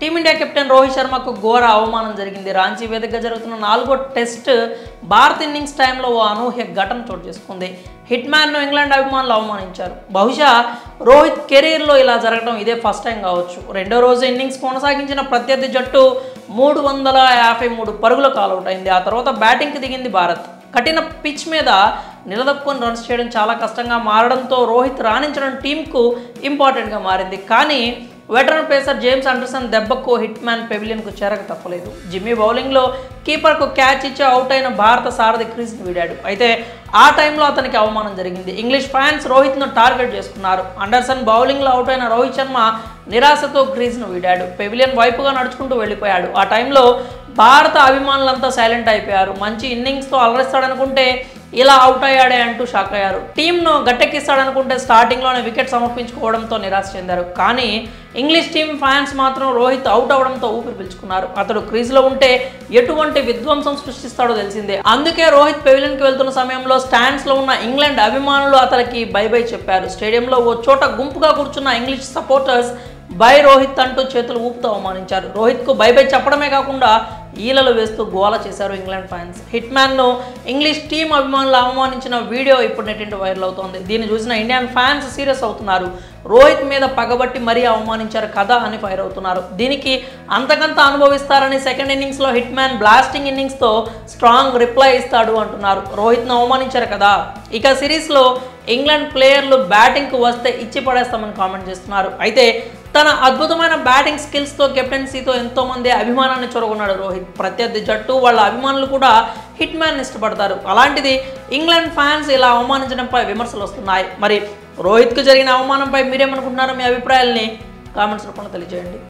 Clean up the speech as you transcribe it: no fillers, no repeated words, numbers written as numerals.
Team India captain Rohit శర్మకు ఘోర అవమానం జరిగింది. రాంచీ వేదికగా జరుగుతున్న 4వ టెస్ట్ భారత్ ఇన్నింగ్స్ టైంలో ఓ అనూహ్య ఘటన చోటు చేసుకుంది. హిట్ మ్యాన్ను ఇంగ్లాండ్ అభిమానులు అవమానించారు. బహుశా రోహిత్ కెరీర్లో ఇలా జరగడం ఇదే ఫస్ట్ టైం కావచ్చు. రెండో రోజు ఇన్నింగ్స్ కొనసాగించిన ప్రత్యర్థి జట్టు 353 పరుగులకు ఆల్అవుట్ అయింది. ఆ తర్వాత బ్యాటింగ్కి దిగింది భారత్. కఠిన పిచ్ మీద నిలదొక్కుని రన్స్ చేయడం చాలా కష్టంగా మారడంతో రోహిత్ రాణించడం టీంకు ఇంపార్టెంట్గా మారింది. కానీ వెటరన్ పేసర్ జేమ్స్ ఆండర్సన్ దెబ్బకు హిట్ మ్యాన్ పెవిలియన్కు చేరక తప్పలేదు. జిమ్మీ బౌలింగ్లో కీపర్కు క్యాచ్ ఇచ్చి అవుట్ అయిన భారత సారథి క్రీజ్ను వీడాడు. అయితే ఆ టైంలో అతనికి అవమానం జరిగింది. ఇంగ్లీష్ ఫ్యాన్స్ రోహిత్ను టార్గెట్ చేసుకున్నారు. ఆండర్సన్ బౌలింగ్లో అవుట్ అయిన రోహిత్ శర్మ నిరాశతో క్రీజ్ను వీడాడు. పెవిలియన్ వైపుగా నడుచుకుంటూ వెళ్ళిపోయాడు. ఆ టైంలో భారత అభిమానులంతా సైలెంట్ అయిపోయారు. మంచి ఇన్నింగ్స్తో అలరిస్తాడనుకుంటే ఇలా అవుట్ అయ్యాడే అంటూ షాక్ అయ్యారు. టీంను గట్టెక్కిస్తాడనుకుంటే స్టార్టింగ్లోనే వికెట్ సమర్పించుకోవడంతో నిరాశ చెందారు. కానీ ఇంగ్లీష్ టీం ఫ్యాన్స్ మాత్రం రోహిత్ అవుట్ అవడంతో ఊపిరి పీల్చుకున్నారు. అతడు క్రీజ్లో ఉంటే ఎటువంటి విధ్వంసం సృష్టిస్తాడో తెలిసిందే. అందుకే రోహిత్ పెవిలియన్కి వెళ్తున్న సమయంలో స్టాండ్స్లో ఉన్న ఇంగ్లాండ్ అభిమానులు అతనికి బై బై చెప్పారు. స్టేడియంలో ఓ చోట గుంపుగా కూర్చున్న ఇంగ్లీష్ సపోర్టర్స్ బై రోహిత్ అంటూ చేతులు ఊపుతూ అవమానించారు. రోహిత్కు బై బై చెప్పడమే కాకుండా ఈలలు వేస్తూ గోల చేశారు ఇంగ్లాండ్ ఫ్యాన్స్. హిట్ మ్యాన్ను ఇంగ్లీష్ టీం అభిమానులు అవమానించిన వీడియో ఇప్పుడు నెట్టింటి వైరల్ అవుతోంది. దీన్ని చూసిన ఇండియన్ ఫ్యాన్స్ సీరియస్ అవుతున్నారు. రోహిత్ మీద పగబట్టి మరీ అవమానించారు కదా అని ఫైర్ అవుతున్నారు. దీనికి అంతకంత అనుభవిస్తారని సెకండ్ ఇన్నింగ్స్లో హిట్ మ్యాన్ బ్లాస్టింగ్ ఇన్నింగ్స్తో స్ట్రాంగ్ రిప్లై ఇస్తాడు అంటున్నారు. రోహిత్ను అవమానించారు కదా, ఇక సిరీస్లో ఇంగ్లాండ్ ప్లేయర్లు బ్యాటింగ్కు వస్తే ఇచ్చి పడేస్తామని కామెంట్ చేస్తున్నారు. అయితే తన అద్భుతమైన బ్యాటింగ్ స్కిల్స్తో కెప్టెన్సీతో ఎంతోమంది అభిమానాన్ని చొరగొన్నాడు రోహిత్. ప్రత్యర్థి జట్టు వాళ్ళ అభిమానులు కూడా హిట్ మ్యాన్ ఇష్టపడతారు. అలాంటిది ఇంగ్లాండ్ ఫ్యాన్స్ ఇలా అవమానించడంపై విమర్శలు వస్తున్నాయి. మరి రోహిత్కు జరిగిన అవమానంపై మీరేమనుకుంటున్నారో మీ అభిప్రాయాల్ని కామెంట్స్ రూపంలో తెలియజేయండి.